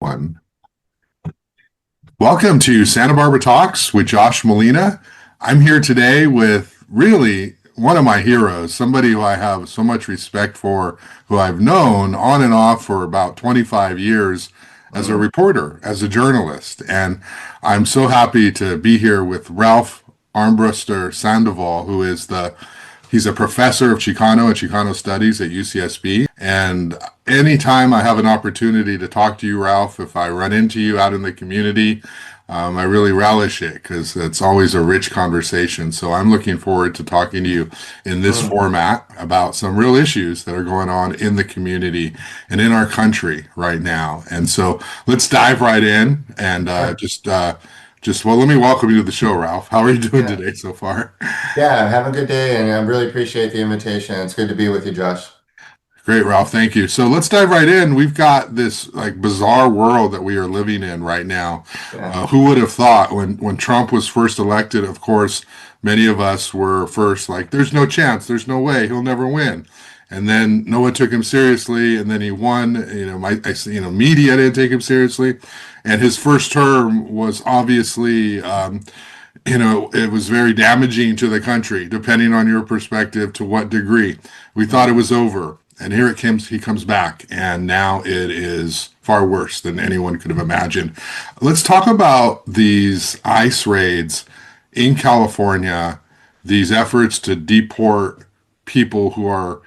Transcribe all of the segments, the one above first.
One. Welcome to Santa Barbara Talks with Josh Molina. I'm here today with really one of my heroes, somebody who I have so much respect for, who I've known on and off for about 25 years as a reporter, as a journalist. And I'm so happy to be here with Ralph Armbruster Sandoval, he's a professor of Chicano and Chicano studies at UCSB. And anytime I have an opportunity to talk to you, Ralph, if I run into you out in the community, I really relish it because it's always a rich conversation. So I'm looking forward to talking to you in this format about some real issues that are going on in the community and in our country right now. And so let's dive right in and well, let me welcome you to the show, Ralph. How are you doing Yeah. today so far? Yeah, have a good day, and I really appreciate the invitation. It's good to be with you, Josh. Great, Ralph. Thank you. So let's dive right in. We've got this like bizarre world that we are living in right now. Yeah. Who would have thought when Trump was first elected? Of course, many of us were first like, "There's no chance. There's no way. He'll never win." And then no one took him seriously, and then he won. Media didn't take him seriously, and his first term was obviously it was very damaging to the country, depending on your perspective to what degree. We thought it was over, and here it comes, he comes back, and now it is far worse than anyone could have imagined. Let's talk about these ICE raids in California, these efforts to deport people who are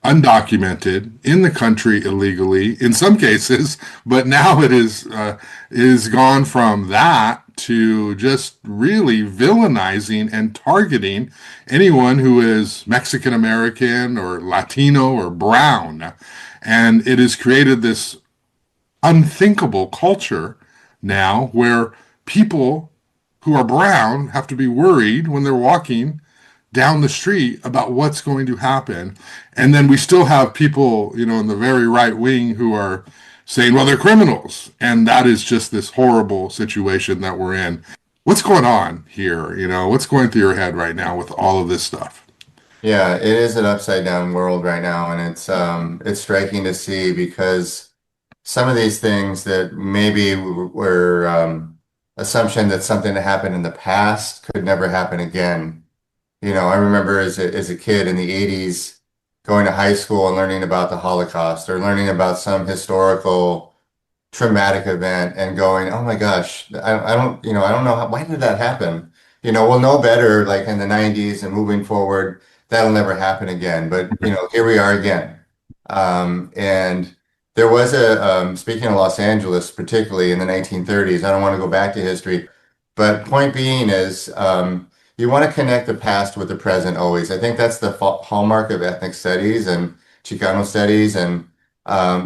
undocumented in the country illegally in some cases, but now it is gone from that to just really villainizing and targeting anyone who is Mexican American or Latino or brown. And it has created this unthinkable culture now where people who are brown have to be worried when they're walking down the street about what's going to happen. And then we still have people, in the very right wing who are saying, well, they're criminals. And that is just this horrible situation that we're in. What's going on here? What's going through your head right now with all of this stuff? Yeah, it is an upside down world right now, and it's striking to see because some of these things that maybe were assumption that something that happened in the past could never happen again. I remember as a kid in the 80s going to high school and learning about the Holocaust or learning about some historical traumatic event and going, oh my gosh, I don't know why did that happen? We'll know better like in the 90s and moving forward, that'll never happen again. But, here we are again. And there was speaking of Los Angeles, particularly in the 1930s, I don't want to go back to history, but point being is, you want to connect the past with the present always. I think that's the hallmark of ethnic studies and Chicano studies. And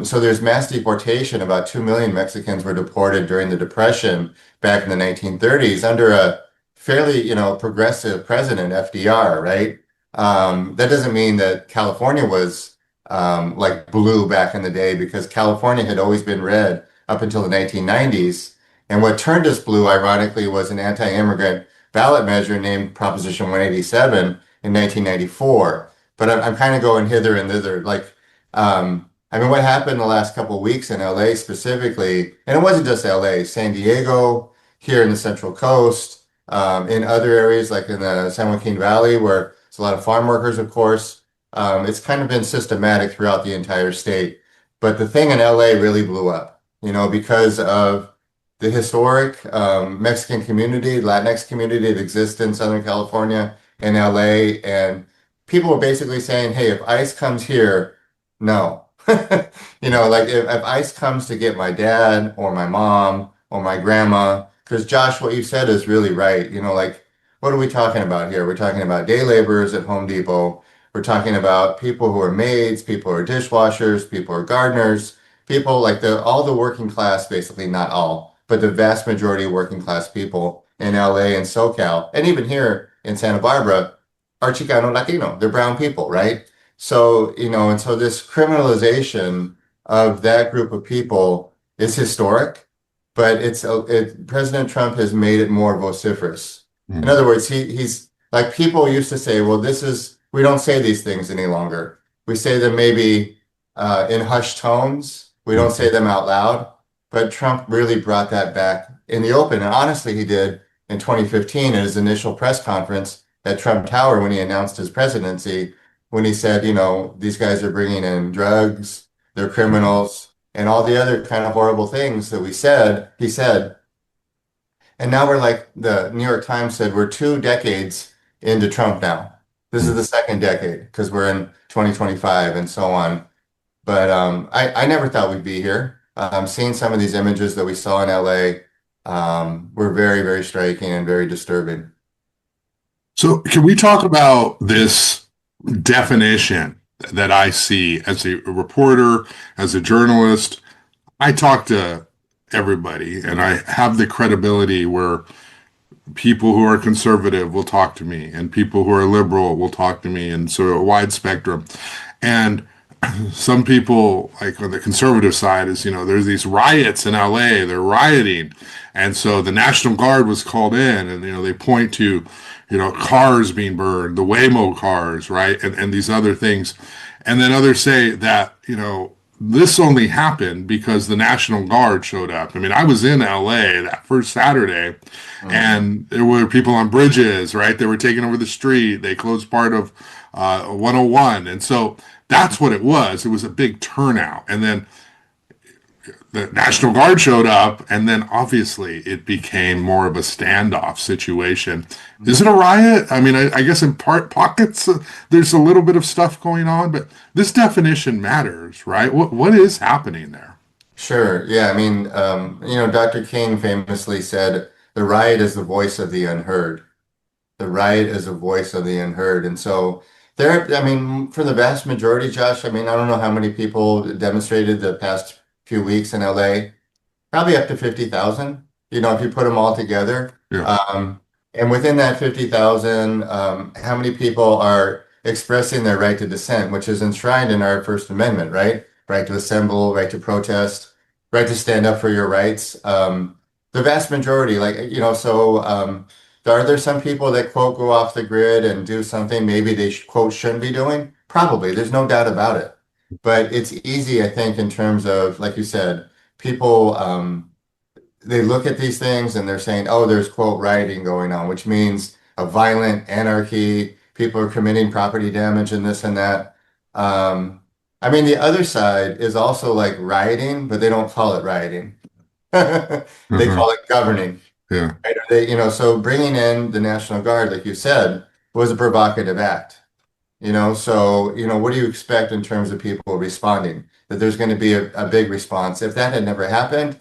so there's mass deportation. About 2 million Mexicans were deported during the Depression back in the 1930s under a fairly, progressive president, FDR, right? That doesn't mean that California was like blue back in the day because California had always been red up until the 1990s. And what turned us blue, ironically, was an anti-immigrant ballot measure named Proposition 187 in 1994. But I'm kind of going hither and thither. Like, what happened the last couple of weeks in LA specifically, and it wasn't just LA, San Diego, here in the Central Coast, in other areas like in the San Joaquin Valley, where it's a lot of farm workers, of course. It's kind of been systematic throughout the entire state. But the thing in LA really blew up, because of the historic Mexican community, Latinx community that exists in Southern California and LA. And people were basically saying, hey, if ICE comes here, no. Like if ICE comes to get my dad or my mom or my grandma, because Josh, what you said is really right. Like, what are we talking about here? We're talking about day laborers at Home Depot. We're talking about people who are maids, people who are dishwashers, people who are gardeners, people like all the working class, basically, not all, but the vast majority of working class people in LA and SoCal, and even here in Santa Barbara, are Chicano Latino. They're brown people, right? So, and so this criminalization of that group of people is historic, but President Trump has made it more vociferous. In Mm. other words, he's like people used to say, well, we don't say these things any longer. We say them maybe in hushed tones. We don't say them out loud. but Trump really brought that back in the open. And honestly, he did in 2015 at his initial press conference at Trump Tower when he announced his presidency, when he said, these guys are bringing in drugs, they're criminals, and all the other kind of horrible things that he said. And now we're like the New York Times said, we're 2 decades into Trump now. This is the second decade because we're in 2025 and so on. But I never thought we'd be here. Seeing some of these images that we saw in LA were very, very striking and very disturbing. So can we talk about this definition that I see as a reporter, as a journalist? I talk to everybody and I have the credibility where people who are conservative will talk to me and people who are liberal will talk to me and so a wide spectrum. And some people like on the conservative side is, there's these riots in LA, they're rioting. And so the National Guard was called in and, they point to, cars being burned, the Waymo cars, right? And these other things. And then others say that, this only happened because the National Guard showed up. I mean, I was in LA that first Saturday Mhm. and there were people on bridges, right? They were taking over the street. They closed part of 101. And so that's what it was. It was a big turnout. And then the National Guard showed up, and then obviously it became more of a standoff situation. Is it a riot? I mean, I guess in pockets there's a little bit of stuff going on, but this definition matters, right? What is happening there? Sure. Yeah. I mean, Dr. King famously said, the riot is the voice of the unheard. The right is a voice of the unheard. And so I mean, for the vast majority, Josh, I mean, I don't know how many people demonstrated the past few weeks in LA, probably up to 50,000, if you put them all together. Yeah. And within that 50,000, how many people are expressing their right to dissent, which is enshrined in our First Amendment, right? Right to assemble, right to protest, right to stand up for your rights. The vast majority, like, are there some people that quote go off the grid and do something maybe they quote shouldn't be doing? Probably, there's no doubt about it. But it's easy, I think, in terms of, like you said, people they look at these things and they're saying, oh, there's quote rioting going on, which means a violent anarchy, people are committing property damage and this and that. Um, I mean, the other side is also like rioting, but they don't call it rioting. They Uh-huh. call it governing. Yeah. Right? So bringing in the National Guard, like you said, was a provocative act. What do you expect in terms of people responding? That there's going to be a big response. If that had never happened,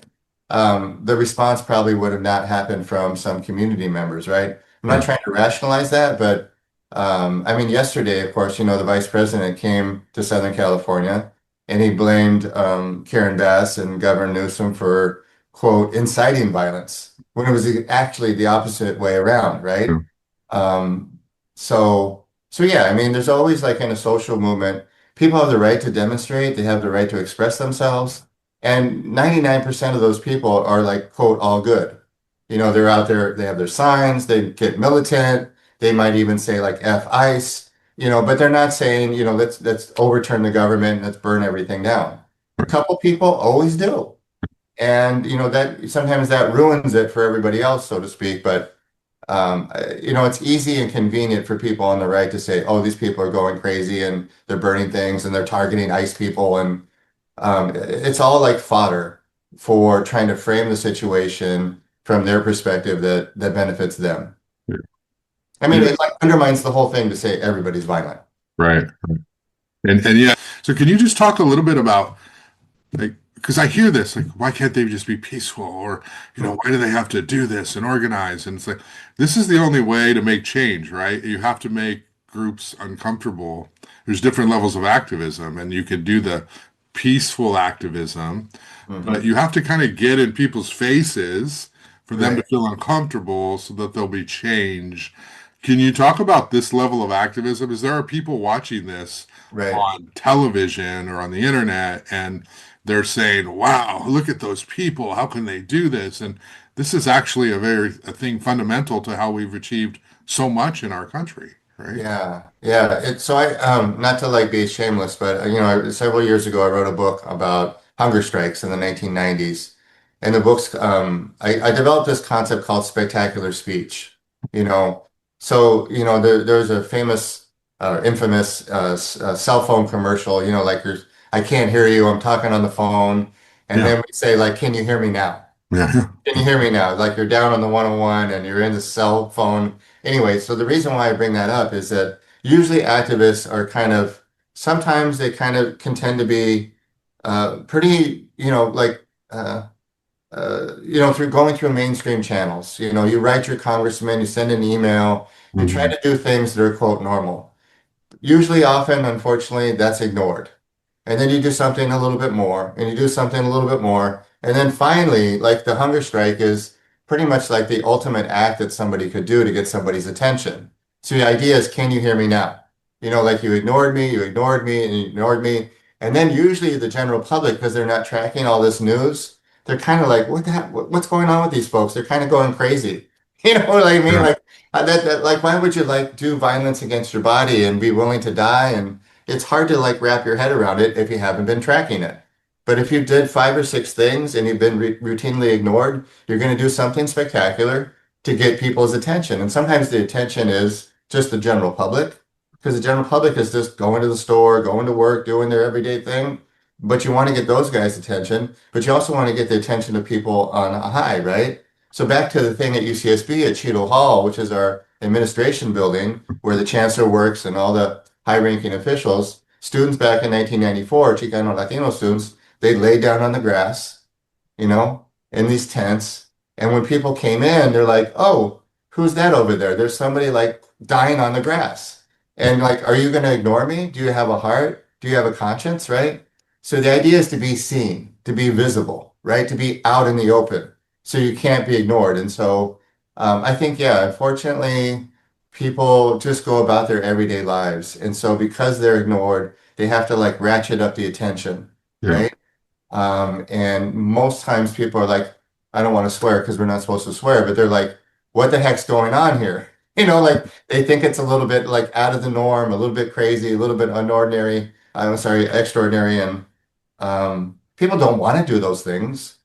the response probably would have not happened from some community members, right? I'm not Right. trying to rationalize that, but I mean, yesterday, of course, the vice president came to Southern California and he blamed Karen Bass and Governor Newsom for, quote, inciting violence when it was actually the opposite way around, Yeah. right? Um, so yeah, I mean, there's always like in a social movement, people have the right to demonstrate, they have the right to express themselves. And 99% of those people are like, quote, all good. They're out there, they have their signs, they get militant, they might even say like F ICE, but they're not saying, let's overturn the government, let's burn everything down. A couple people always do. And that sometimes that ruins it for everybody else, so to speak. But it's easy and convenient for people on the right to say, oh, these people are going crazy and they're burning things and they're targeting ICE people. And it's all like fodder for trying to frame the situation from their perspective that benefits them. I mean, Yeah. it like undermines the whole thing to say everybody's violent. Right. And yeah. So can you just talk a little bit about like, because I hear this, like, why can't they just be peaceful? Or, why do they have to do this and organize? And it's like, this is the only way to make change, right? You have to make groups uncomfortable. There's different levels of activism, and you can do the peaceful activism, but Hmm. you have to kind of get in people's faces for them to Right, feel uncomfortable so that there'll be change. Can you talk about this level of activism? Is there are people watching this right. on television or on the internet and they're saying, wow, look at those people. How can they do this? And this is actually a thing fundamental to how we've achieved so much in our country, right? Yeah, yeah. So not to like be shameless, but several years ago I wrote a book about hunger strikes in the 1990s. And the book's, I developed this concept called spectacular speech. You know, so, there's a famous, infamous cell phone commercial, like I can't hear you, I'm talking on the phone. And Yeah. then we say, like, can you hear me now? Yeah. Can you hear me now? Like you're down on the 101 and you're in the cell phone. Anyway, so the reason why I bring that up is that usually activists are sometimes they kind of can tend to be pretty, through going through mainstream channels. You write your congressman, you send an email, you try Mhm. to do things that are quote normal. Usually, often, unfortunately, that's ignored. And then you do something a little bit more, and you do something a little bit more. And then finally, like the hunger strike is pretty much like the ultimate act that somebody could do to get somebody's attention. So the idea is, can you hear me now? Like you ignored me, and you ignored me. And then usually the general public, because they're not tracking all this news, they're kind of like, what's going on with these folks? They're kind of going crazy. You know what I mean? Yeah. Like like, why would you like do violence against your body and be willing to die? And it's hard to like wrap your head around it if you haven't been tracking it. But if you did 5 or 6 things and you've been routinely ignored, you're going to do something spectacular to get people's attention. And sometimes the attention is just the general public, because the general public is just going to the store, going to work, doing their everyday thing. But you want to get those guys' attention, but you also want to get the attention of people on a high, right? So back to the thing at UCSB at Cheadle Hall, which is our administration building where the chancellor works and all the high-ranking officials, students back in 1994, Chicano Latino students, they laid down on the grass, in these tents. And when people came in, they're like, oh, who's that over there? There's somebody like dying on the grass. And like, are you going to ignore me? Do you have a heart? Do you have a conscience? Right? So the idea is to be seen, to be visible, right? To be out in the open. So you can't be ignored. And so I think, yeah, unfortunately, people just go about their everyday lives. And so because they're ignored, they have to like ratchet up the attention, Yeah. right? And most times people are like, I don't want to swear because we're not supposed to swear, but they're like, what the heck's going on here? Like they think it's a little bit like out of the norm, a little bit crazy, a little bit unordinary. I'm sorry, extraordinary. And people don't want to do those things.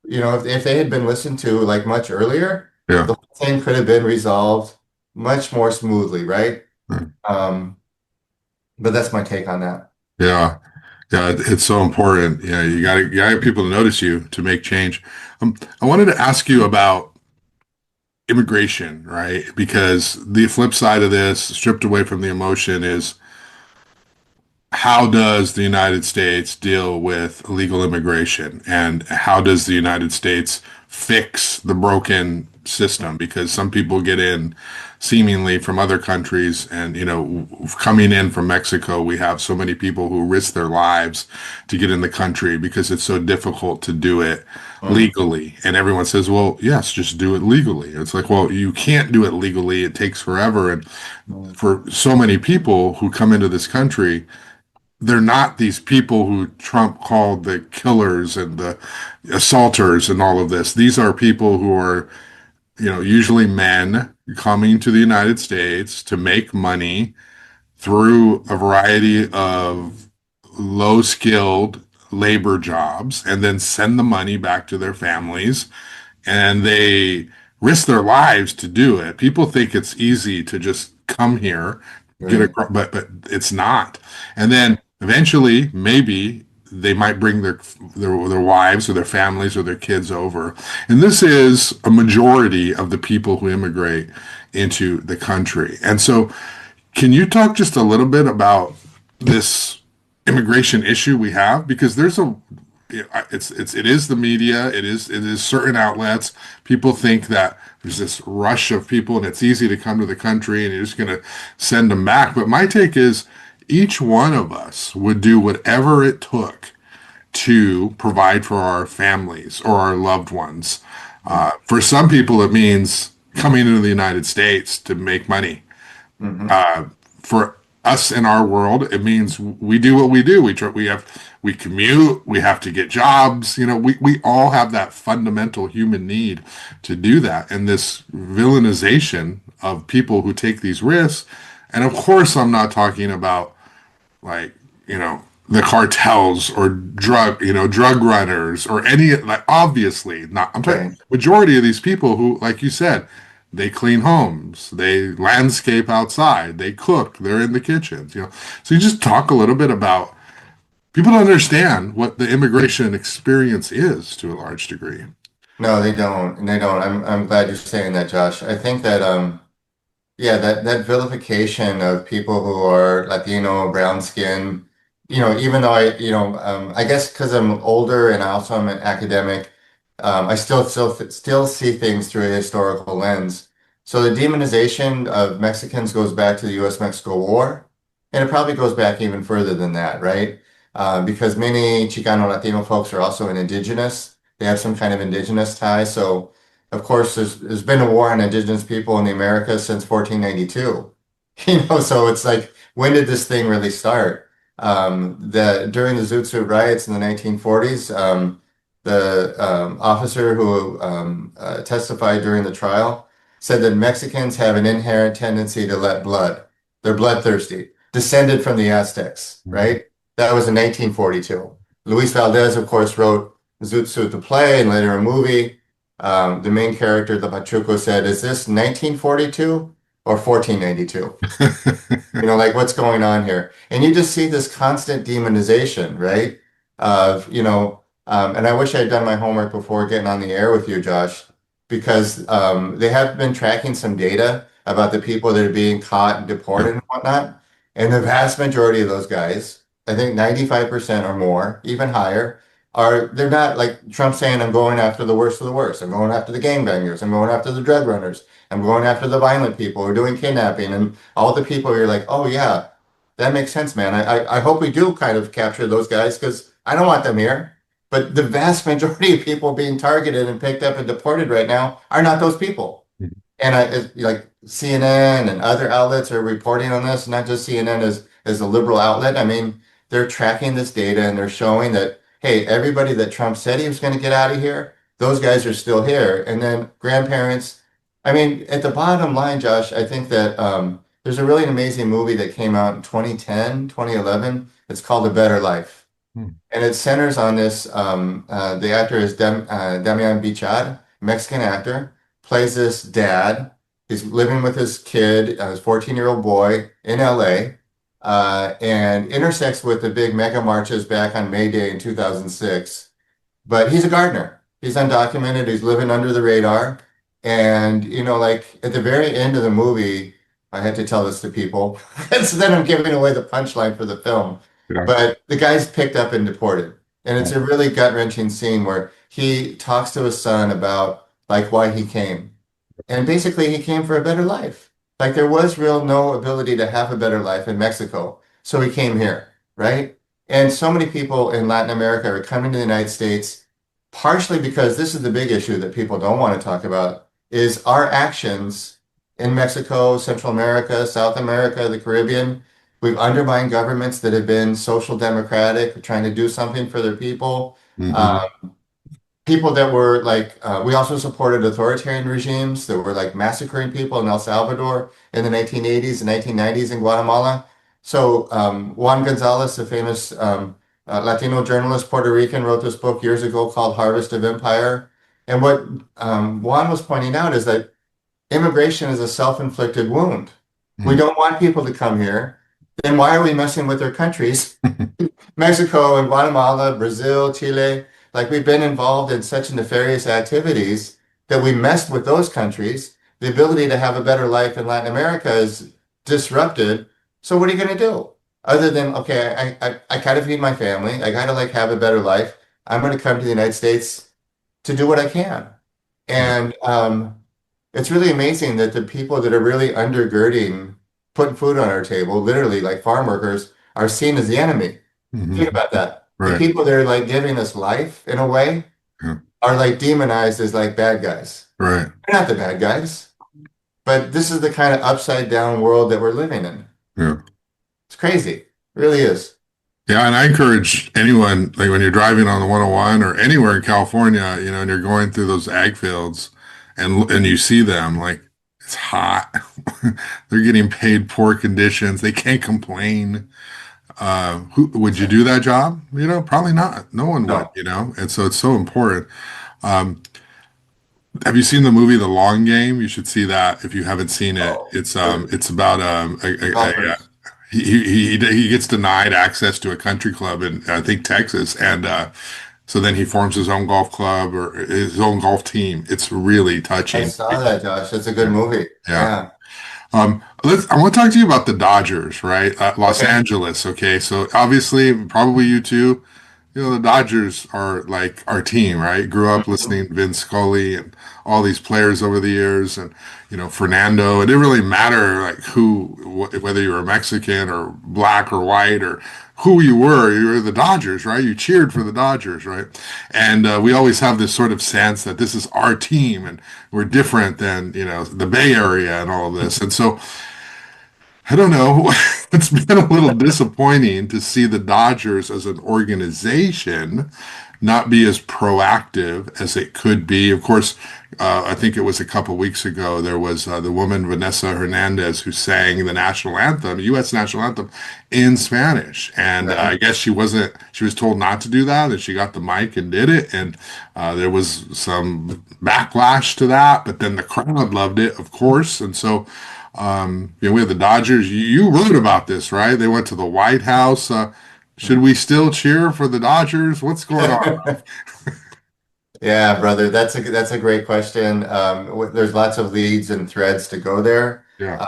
If they had been listened to like much earlier, Yeah. the whole thing could have been resolved much more smoothly, right? Um, but that's my take on that. Yeah. Yeah. It's so important. Yeah. You gotta get people to notice you to make change. I wanted to ask you about immigration, right? Because the flip side of this, stripped away from the emotion, is how does the United States deal with illegal immigration? And how does the United States fix the broken system? Because some people get in seemingly from other countries, and, coming in from Mexico, we have so many people who risk their lives to get in the country because it's so difficult to do it Mhm. legally. And everyone says, well, yes, just do it legally. It's like, well, you can't do it legally. It takes forever. And Mhm. for so many people who come into this country, they're not these people who Trump called the killers and the assaulters and all of this. These are people who are, usually men coming to the United States to make money through a variety of low skilled labor jobs and then send the money back to their families, and they risk their lives to do it. People think it's easy to just come here, get Right. across, but it's not. And then eventually, maybe they might bring their wives or their families or their kids over. And this is a majority of the people who immigrate into the country. And so, can you talk just a little bit about this immigration issue we have? Because it is the media, it is certain outlets. People think that there's this rush of people and it's easy to come to the country and you're just going to send them back. But my take is each one of us would do whatever it took to provide for our families or our loved ones. For some people, it means coming into the United States to make money. Mm-hmm. For us in our world, it means we do what we do. We commute, we have to get jobs. We all have that fundamental human need to do that. And this villainization of people who take these risks. And of course, I'm not talking about like, the cartels or drug runners or any, like, obviously not. I'm talking Right. majority of these people who, like you said, they clean homes, they landscape outside, they cook, they're in the kitchens, So you just talk a little bit about people don't understand what the immigration experience is to a large degree. No, they don't. And they don't. I'm glad you're saying that, Josh. I think that yeah, that vilification of people who are Latino, brown skin, even though I guess because I'm older and also I'm an academic, I still see things through a historical lens. So the demonization of Mexicans goes back to the U.S.-Mexico War, and it probably goes back even further than that, right? Because many Chicano Latino folks are also indigenous. They have some kind of indigenous tie. So of course, there's been a war on indigenous people in the Americas since 1492. So it's like, when did this thing really start? During the Zoot Suit riots in the 1940s, the officer who testified during the trial said that Mexicans have an inherent tendency to let blood. They're bloodthirsty, descended from the Aztecs, Mhm. right? That was in 1942. Luis Valdez, of course, wrote Zoot Suit the play and later a movie. The main character, the Pachuco, said, "Is this 1942 or 1492?" Like, what's going on here? And you just see this constant demonization, right? And I wish I had done my homework before getting on the air with you, Josh, because they have been tracking some data about the people that are being caught and Yeah. deported and whatnot. And the vast majority of those guys, I think 95% or more, even higher, they're not like Trump saying, "I'm going after the worst of the worst. I'm going after the gangbangers. I'm going after the drug runners. I'm going after the violent people who are doing kidnapping." And all the people you're like, "Oh yeah, that makes sense, man. I hope we do kind of capture those guys because I don't want them here." But the vast majority of people being targeted and picked up and deported right now are not those people. And like CNN and other outlets are reporting on this, not just CNN as a liberal outlet. I mean, they're tracking this data and they're showing that, hey, everybody that Trump said he was going to get out of here, those guys are still here. And then grandparents, I mean, at the bottom line, Josh, I think that there's a really amazing movie that came out in 2010, 2011. It's called A Better Life. Hmm. And it centers on this. The actor is Damian Bichir, Mexican actor, plays this dad. He's living with his kid, his 14-year-old boy in LA, and intersects with the big mega marches back on May Day in 2006. But he's a gardener. He's undocumented. He's living under the radar. And, like at the very end of the movie, I had to tell this to people. So then I'm giving away the punchline for the film. Yeah. But the guy's picked up and deported. And it's a really gut-wrenching scene where he talks to his son about like why he came. And basically he came for a better life. Like there was real no ability to have a better life in Mexico. So he came here, right? And so many people in Latin America are coming to the United States, partially because this is the big issue that people don't want to talk about, is our actions in Mexico, Central America, South America, the Caribbean. We've undermined governments that have been social democratic, trying to do something for their people. Hmm. People that were like, we also supported authoritarian regimes that were like massacring people in El Salvador in the 1980s and 1990s in Guatemala. So Juan Gonzalez, the famous Latino journalist, Puerto Rican, wrote this book years ago called Harvest of Empire. And what Juan was pointing out is that immigration is a self-inflicted wound. We don't want people to come here. Then why are we messing with their countries? Mexico and Guatemala, Brazil, Chile, like we've been involved in such nefarious activities that we messed with those countries. The ability to have a better life in Latin America is disrupted. So what are you going to do? Other than, okay, I got to feed my family. I got to like have a better life. I'm going to come to the United States to do what I can. And it's really amazing that the people that are really undergirding, putting food on our table, literally like farm workers, are seen as the enemy. Hmm. Think about that. The Right. people that are like giving us life in a way Yeah. are like demonized as like bad guys. Right. They're not the bad guys, but this is the kind of upside down world that we're living in. Yeah. It's crazy. It really is. Yeah, and I encourage anyone, like when you're driving on the 101 or anywhere in California, and you're going through those ag fields and you see them, like it's hot. They're getting paid poor conditions. They can't complain. Who would you do that job? Probably not. No one would, No. and so it's so important. Um, have you seen the movie The Long Game? You should see that if you haven't seen it. Oh, It's about golfers. he gets denied access to a country club in I think Texas, and so then he forms his own golf club or his own golf team. It's really I touching. saw that, Josh. That's a good Yeah. movie. Yeah. Yeah. I want to talk to you about the Dodgers, right? Los Okay. Angeles. Okay. So obviously, probably you too. The Dodgers are like our team, right? Grew up Mhm. listening to Vince Scully and all these players over the years, and Fernando. It didn't really matter like whether you were Mexican or black or white or who you were. You were the Dodgers, right? You cheered for the Dodgers, right? And we always have this sort of sense that this is our team, and we're different than the Bay Area and all of this. And so I don't know. It's been a little disappointing to see the Dodgers as an organization not be as proactive as it could be. Of course, I think it was a couple weeks ago, there was the woman Vanessa Hernandez who sang the national anthem, U.S. national anthem, in Spanish. And I Right. guess she was told not to do that, and she got the mic and did it. And there was some backlash to that, but then the crowd loved it, of course. And so, we have the Dodgers. You wrote about this, right? They went to the White House. Should we still cheer for the Dodgers? What's going on? Yeah, brother, that's a great question. There's lots of leads and threads to go there. Yeah,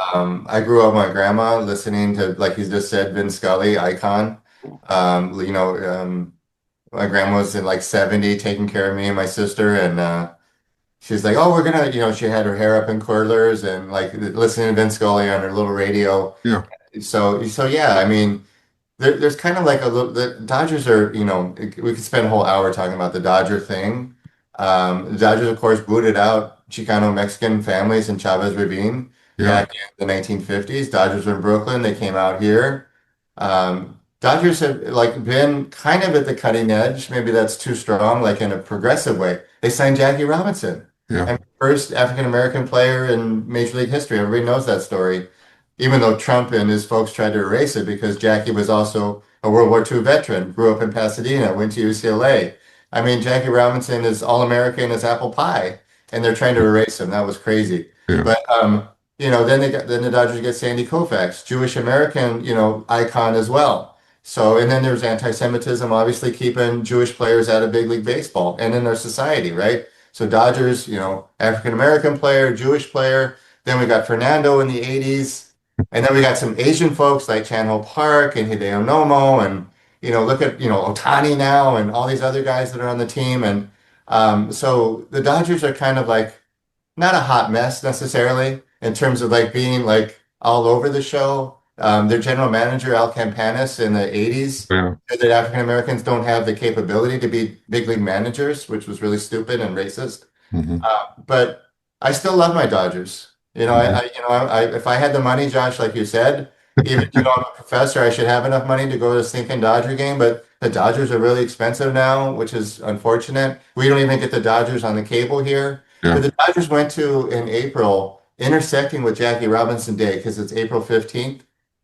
I grew up with my grandma listening to, like you just said, Vin Scully, icon. You know, my grandma was in like 70, taking care of me and my sister, and she's like, "Oh, we're gonna," she had her hair up in curlers and like listening to Vin Scully on her little radio. yeah, So yeah, I mean. There's kind of like a little, the Dodgers are, we could spend a whole hour talking about the Dodger thing. The Dodgers, of course, booted out Chicano Mexican families in Chavez Ravine yeah, back in the 1950s. Dodgers were in Brooklyn. They came out here. Dodgers have like been kind of at the cutting edge. Maybe that's too strong, like in a progressive way. They signed Jackie Robinson, yeah, and first African American player in Major League history. Everybody knows that story, even though Trump and his folks tried to erase it because Jackie was also a World War II veteran, grew up in Pasadena, went to UCLA. I mean, Jackie Robinson is all-American as apple pie, and they're trying to erase him. That was crazy. yeah, But then the Dodgers get Sandy Koufax, Jewish American, icon as well. So, and then there's anti-Semitism, obviously keeping Jewish players out of big league baseball and in our society, right? So Dodgers, African American player, Jewish player. Then we got Fernando in the 80s. And then we got some Asian folks like Chan-Ho Park and Hideo Nomo, and look at Otani now and all these other guys that are on the team. And so the Dodgers are kind of like not a hot mess necessarily in terms of like being like all over the show. Their general manager, Al Campanis, in the 80s, yeah. said that African Americans don't have the capability to be big league managers, which was really stupid and racist. Hmm. But I still love my Dodgers. Hmm. If I had the money, Josh, like you said, even I'm a professor, I should have enough money to go to a stinking Dodger game. But the Dodgers are really expensive now, which is unfortunate. We don't even get the Dodgers on the cable here. But Yeah, the Dodgers went to in April, intersecting with Jackie Robinson Day because it's April 15th.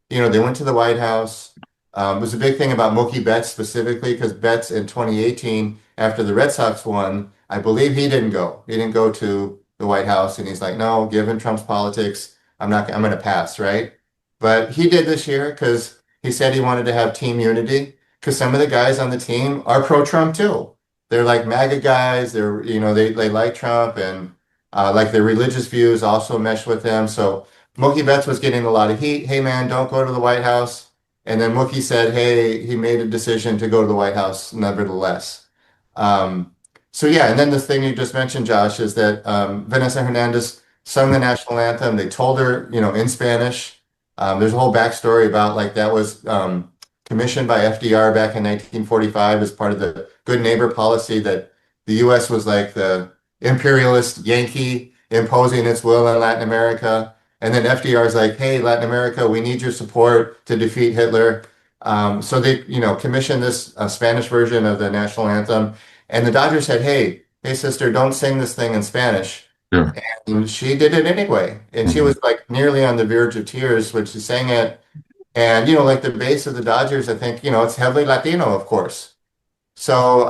They went to the White House. It was a big thing about Mookie Betts specifically because Betts in 2018, after the Red Sox won, I believe he didn't go. He didn't go to the White House, and he's like, no, given Trump's politics, I'm going to pass, right? But he did this year because he said he wanted to have team unity because some of the guys on the team are pro-Trump too. They're like MAGA guys. They like Trump and like their religious views also mesh with them. So Mookie Betts was getting a lot of heat. Hey man, don't go to the White House. And then Mookie said, hey, he made a decision to go to the White House nevertheless. Um, so yeah, and then the thing you just mentioned, Josh, is that Vanessa Hernandez sung the national anthem. They told her, in Spanish. There's a whole backstory about like that was commissioned by FDR back in 1945 as part of the good neighbor policy that the U.S. was like the imperialist Yankee imposing its will on Latin America. And then FDR is like, hey, Latin America, we need your support to defeat Hitler. So they, commissioned this Spanish version of the national anthem. And the Dodgers said, hey, sister, don't sing this thing in Spanish. yeah, And she did it anyway. And she hmm was like nearly on the verge of tears when she sang it. And, like the base of the Dodgers, I think, it's heavily Latino, of course. So,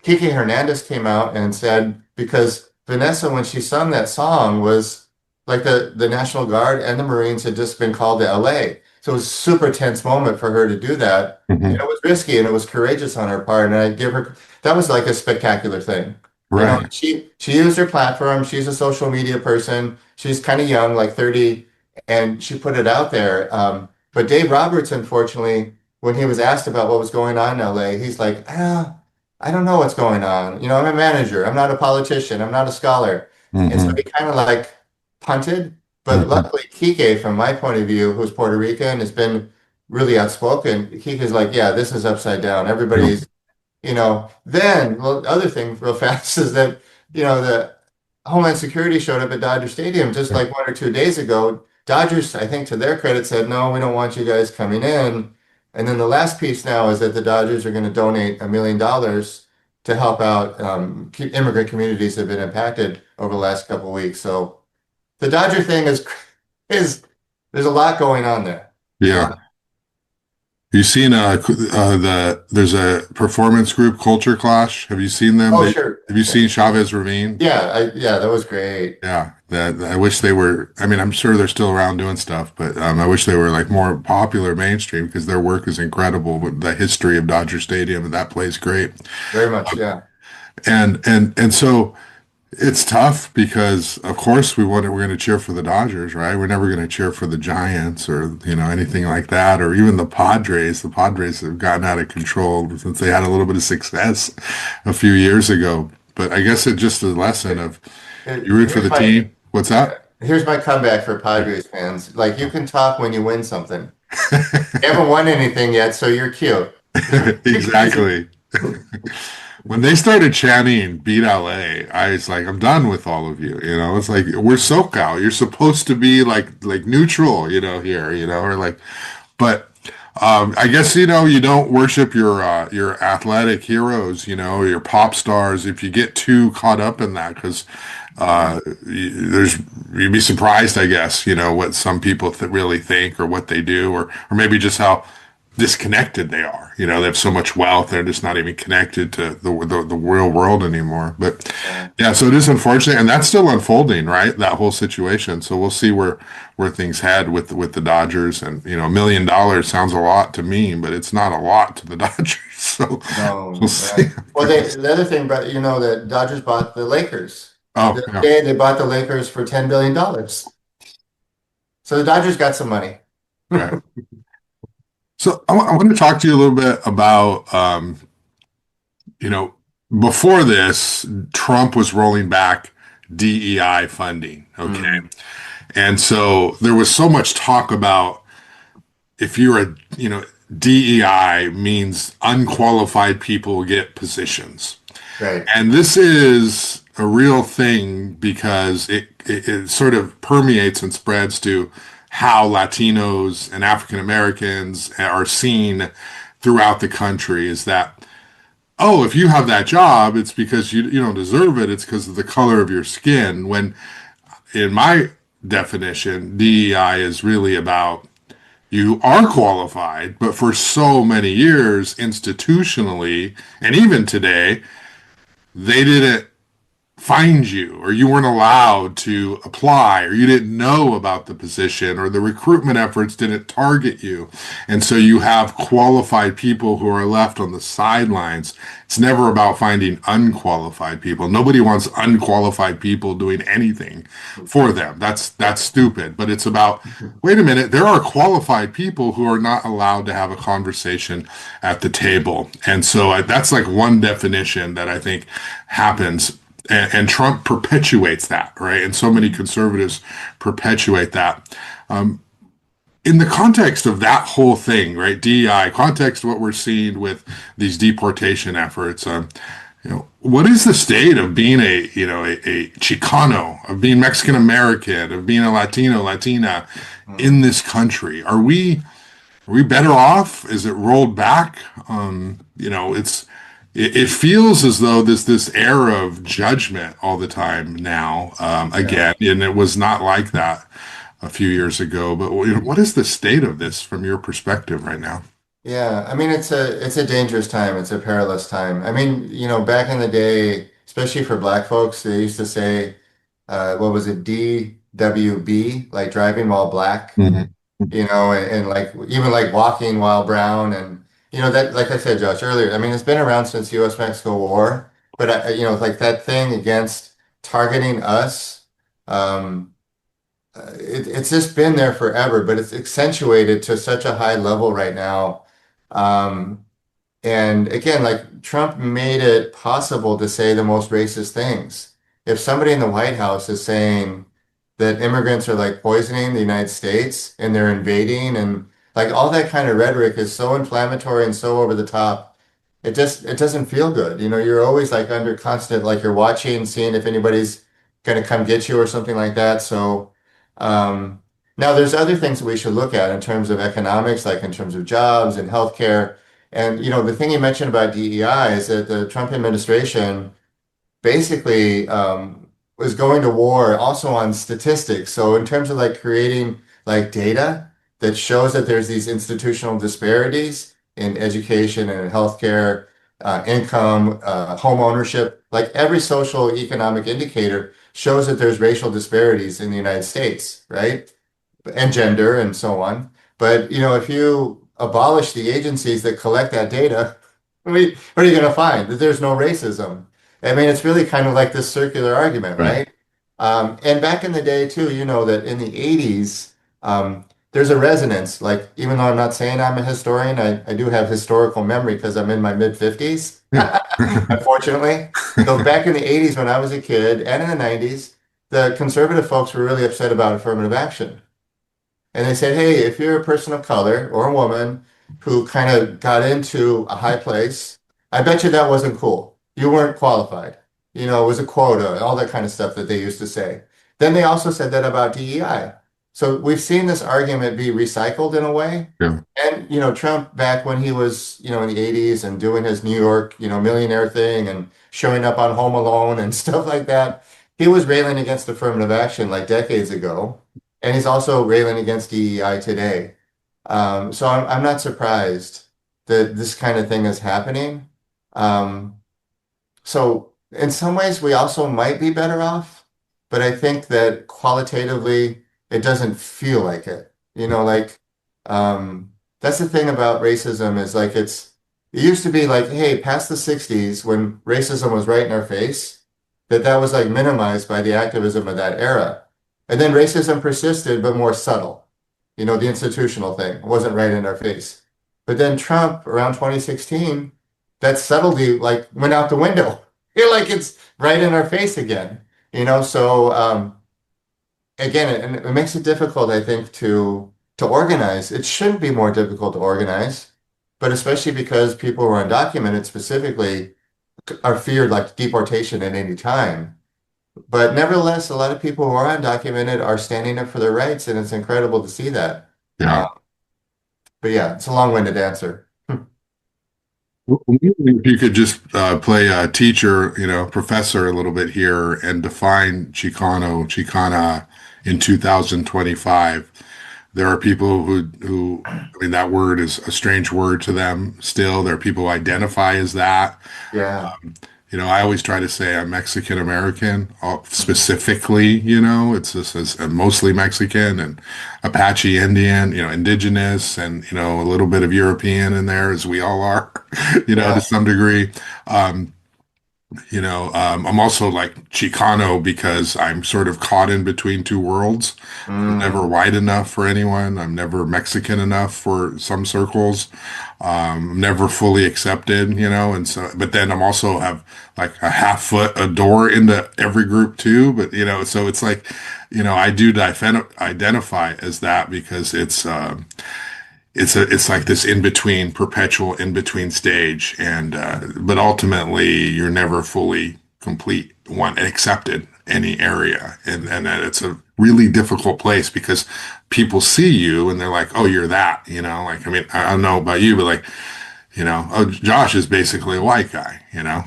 Kike Hernandez came out and said, because Vanessa, when she sung that song, was like the National Guard and the Marines had just been called to LA. So it was a super tense moment for her to do that. And Hmm. it was risky and it was courageous on her part. And I give her, that was like a spectacular thing. Right. She used her platform. She's a social media person. She's kind of young, like 30, and she put it out there. But Dave Roberts, unfortunately, when he was asked about what was going on in LA, he's like, I don't know what's going on. I'm a manager. I'm not a politician. I'm not a scholar. And so he Hmm. kind of like punted. But Hmm. luckily, Kike, from my point of view, who's Puerto Rican, has been really outspoken. Kike's like, yeah, this is upside down. Everybody's, then, well, the other thing real fast is that, the Homeland Security showed up at Dodger Stadium just like 1 or 2 days ago. Dodgers, I think to their credit, said, no, we don't want you guys coming in. And then the last piece now is that the Dodgers are going to donate $1 million to help out immigrant communities that have been impacted over the last couple of weeks. So the Dodger thing is there's a lot going on there. There's a Yeah. lot. You seen there's a performance group Culture Clash. Have you seen them? Oh, They sure. have you Yeah. seen Chavez Ravine? Yeah, that was great. Yeah, that I wish they were. I mean, I'm sure they're still around doing stuff, but I wish they were like more popular mainstream because their work is incredible with the history of Dodger Stadium and that place great. Very much. Yeah. And so it's tough because of course we're going to cheer for the Dodgers, right? We're never going to cheer for the Giants or anything like that, or even the Padres. The Padres have gotten out of control since they had a little bit of success a few years ago. But I guess it's just a lesson of you root for Here's the my team. What's that? here's my comeback for Padres fans. Like you can talk when you win something. You haven't won anything yet, so you're cute. Exactly. When they started chanting "Beat LA," I was like, I'm done with all of you. It's like we're SoCal. You're supposed to be like neutral, here, or like, but I guess you don't worship your athletic heroes, your pop stars if you get too caught up in that because you'd be surprised, I guess, what some people really think or what they do or maybe just how disconnected they are. They have so much wealth, they're just not even connected to the real world anymore. But Yeah. yeah, so it is unfortunate, and that's still unfolding, right? That whole situation. So we'll see where things head with the Dodgers, and $1 million sounds a lot to me, but it's not a lot to the Dodgers. So we'll No, see. yeah. Well, the other thing, but the Dodgers bought the Lakers. The Oh other yeah, day they bought the Lakers for $10 billion. So the Dodgers got some money. right. So I want to talk to you a little bit about you know, before this, Trump was rolling back DEI funding. Okay. Mm, And so there was so much talk about if you're DEI means unqualified people get positions. right. And this is a real thing because it sort of permeates and spreads to how Latinos and African Americans are seen throughout the country is that oh, if you have that job, it's because you don't deserve it. It's because of the color of your skin. When in my definition, DEI is really about you are qualified, but for so many years, institutionally, and even today, they didn't find you or you weren't allowed to apply or you didn't know about the position or the recruitment efforts didn't target you. And so you have qualified people who are left on the sidelines. It's never about finding unqualified people. Nobody wants unqualified people doing anything for them. That's stupid. But it's about wait a minute, there are qualified people who are not allowed to have a conversation at the table. And so that's like one definition that I think happens and Trump perpetuates that, right? And so many conservatives perpetuate that. In the context of that whole thing, right? DEI, context of what we're seeing with these deportation efforts, what is the state of being a Chicano, of being Mexican American, of being a Latino, Latina Mm, in this country? Are we better off? Is it rolled back? It feels as though this era of judgment all the time now, yeah. again, and it was not like that a few years ago. But what is the state of this from your perspective right now? Yeah, I mean it's a dangerous time. It's a perilous time. I mean, back in the day, especially for black folks, they used to say, what was it, DWB, like driving while black, Mhm. and like even like walking while brown, and that, like I said, Josh, earlier. I mean, it's been around since U.S.-Mexico War, but like that thing against targeting us. Um, it's just been there forever, but it's accentuated to such a high level right now. Um, and again, like Trump made it possible to say the most racist things. If somebody in the White House is saying that immigrants are like poisoning the United States and they're invading and like all that kind of rhetoric is so inflammatory and so over the top, it doesn't feel good. You're always like under constant, like you're watching, seeing if anybody's gonna come get you or something like that. So now there's other things that we should look at in terms of economics, like in terms of jobs and healthcare. And the thing you mentioned about DEI is that the Trump administration basically was going to war also on statistics. So in terms of like creating like data that shows that there's these institutional disparities in education and in healthcare, income, home ownership, like every social economic indicator shows that there's racial disparities in the United States, right? And gender and so on. But if you abolish the agencies that collect that data, what are you going to find? That there's no racism. I mean, it's really kind of like this circular argument, Right. right? And back in the day too, that in the 80s, there's a resonance. Like, even though I'm not saying I'm a historian, I do have historical memory because I'm in my mid 50s, Yeah. unfortunately. So back in the 80s when I was a kid and in the 90s, the conservative folks were really upset about affirmative action. And they said, hey, if you're a person of color or a woman who kind of got into a high place, I bet you that wasn't cool. You weren't qualified. It was a quota, all that kind of stuff that they used to say. Then they also said that about DEI. So we've seen this argument be recycled in a way. Yeah. And, Trump back when he was, in the 80s and doing his New York, millionaire thing and showing up on Home Alone and stuff like that, he was railing against affirmative action like decades ago. And he's also railing against DEI today. So I'm not surprised that this kind of thing is happening. Um, so in some ways, we also might be better off, but I think that qualitatively, it doesn't feel like it. Like that's the thing about racism is like it used to be like, hey, past the 60s when racism was right in our face, that was like minimized by the activism of that era. And then racism persisted, but more subtle. The institutional thing wasn't right in our face. But then Trump around 2016, that subtlety like went out the window. Feel like it's right in our face again. So again, and it makes it difficult, I think, to organize. It shouldn't be more difficult to organize, but especially because people who are undocumented specifically are feared like deportation at any time. But nevertheless, a lot of people who are undocumented are standing up for their rights, and it's incredible to see that. Yeah. Uh, but yeah, it's a long-winded answer. Well, maybe if you could just play a teacher, professor a little bit here and define Chicano, Chicana in 2025. There are people I mean, that word is a strange word to them still. There are people who identify as that. Yeah. I always try to say I'm Mexican American, specifically, it's just as mostly Mexican and Apache Indian, indigenous and, a little bit of European in there as we all are, to Yeah. some degree. Um, I'm also like Chicano because I'm sort of caught in between two worlds. I'm never Mm, white enough for anyone. I'm never Mexican enough for some circles. Never fully accepted, and so, but then I'm also have like a half foot a door into every group too. But, so it's like, I do identify as that because it's like this in between perpetual in between stage and but ultimately you're never fully complete one accepted any area and that it's a really difficult place because people see you and they're like, oh, you're that, like, I mean, I don't know about you, but like Oh, Josh is basically a white guy,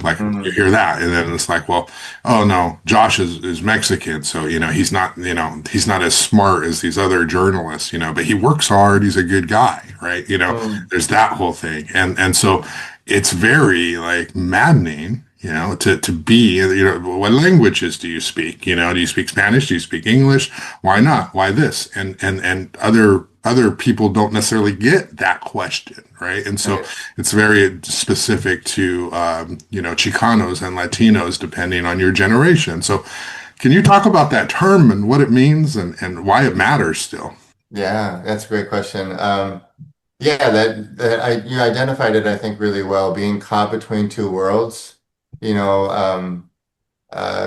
like you Mm. hear that. And then it's like, well, oh no, Josh is Mexican. So, he's not as smart as these other journalists, but he works hard. He's a good guy, right? Mm. There's that whole thing. And so it's very like maddening, to be, what languages do you speak? Do you speak Spanish? Do you speak English? Why not? Why this? And other people don't necessarily get that question, right? And so Right. it's very specific to Chicanos and Latinos depending on your generation. So can you talk about that term and what it means and why it matters still? Yeah, that's a great question. Yeah, you identified it, I think, really well, being caught between two worlds. You know,